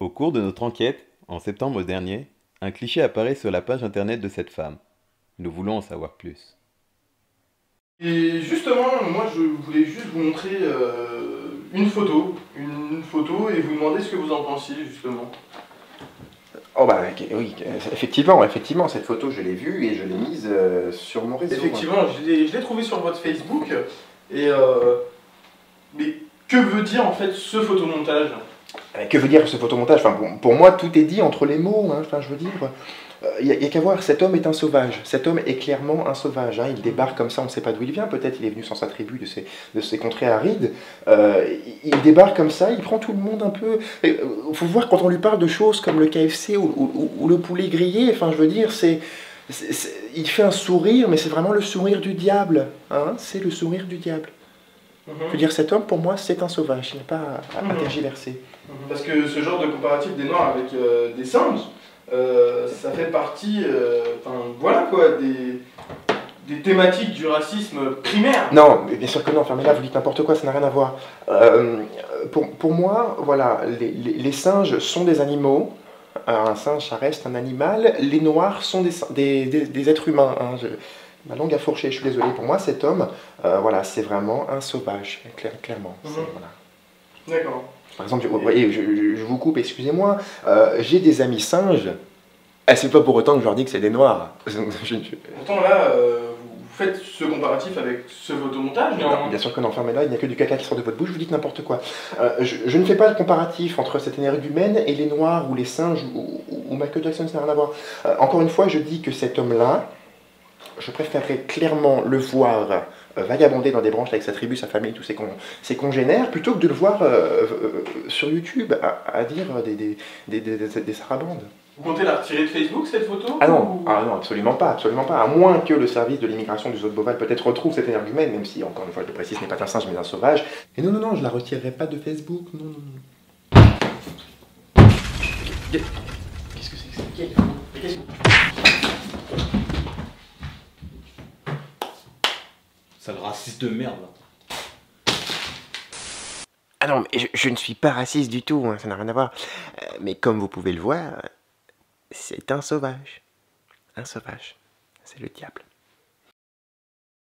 Au cours de notre enquête, en septembre dernier, un cliché apparaît sur la page internet de cette femme. Nous voulons en savoir plus. Et justement, moi je voulais juste vous montrer une photo et vous demander ce que vous en pensiez justement. Oh bah oui, effectivement, cette photo je l'ai vue et je l'ai mise sur mon réseau. Effectivement, je l'ai trouvé sur votre Facebook et mais que veut dire en fait ce photomontage? Que veut dire ce photomontage? Enfin, pour moi, tout est dit entre les mots. Hein. Enfin, je veux dire, il y a qu'à voir, cet homme est un sauvage. Cet homme est clairement un sauvage. Hein. Il débarque comme ça, on ne sait pas d'où il vient. Peut-être il est venu sans sa tribu de ces contrées arides. Il débarque comme ça, il prend tout le monde un peu. Il faut voir quand on lui parle de choses comme le KFC ou le poulet grillé. Enfin, je veux dire, il fait un sourire, mais c'est vraiment le sourire du diable. Hein. C'est le sourire du diable. Je veux dire, cet homme, pour moi, c'est un sauvage. Il n'y a pas à tergiverser. Parce que ce genre de comparatif des noirs avec des singes, ça fait partie, enfin voilà quoi, des thématiques du racisme primaire. Non, mais bien sûr que non, fermez-la, vous dites n'importe quoi, ça n'a rien à voir. Pour moi, voilà, les singes sont des animaux. Un singe, ça reste un animal. Les noirs sont des êtres humains. Hein. Ma langue a fourché, je suis désolé. Pour moi, cet homme, voilà, c'est vraiment un sauvage, clairement. Voilà. D'accord. Par exemple, je vous coupe, excusez-moi, j'ai des amis singes, c'est pas pour autant que je leur dis que c'est des noirs. Pourtant là, vous faites ce comparatif avec ce photomontage, non, bien sûr que non, fermez-la, il n'y a que du caca qui sort de votre bouche, vous dites n'importe quoi. Je ne fais pas le comparatif entre cette énergumène et les noirs ou les singes ou Michael Jackson, ça n'a rien à voir. Encore une fois, je dis que cet homme-là, je préférerais clairement le voir vagabonder dans des branches avec sa tribu, sa famille, tous ses congénères, plutôt que de le voir sur YouTube à dire des sarabandes. Vous comptez la retirer de Facebook cette photo? Ah non, absolument pas, à moins que le service de l'immigration du Zot-Boval peut-être retrouve cette énergumène, même si, encore une fois, je le précise, ce n'est pas un singe mais un sauvage. Et non, je la retirerai pas de Facebook, non. Qu'est-ce que c'est que ça? Sale raciste de merde là. Ah non, mais je ne suis pas raciste du tout, hein, ça n'a rien à voir. Mais comme vous pouvez le voir, c'est un sauvage. Un sauvage, c'est le diable.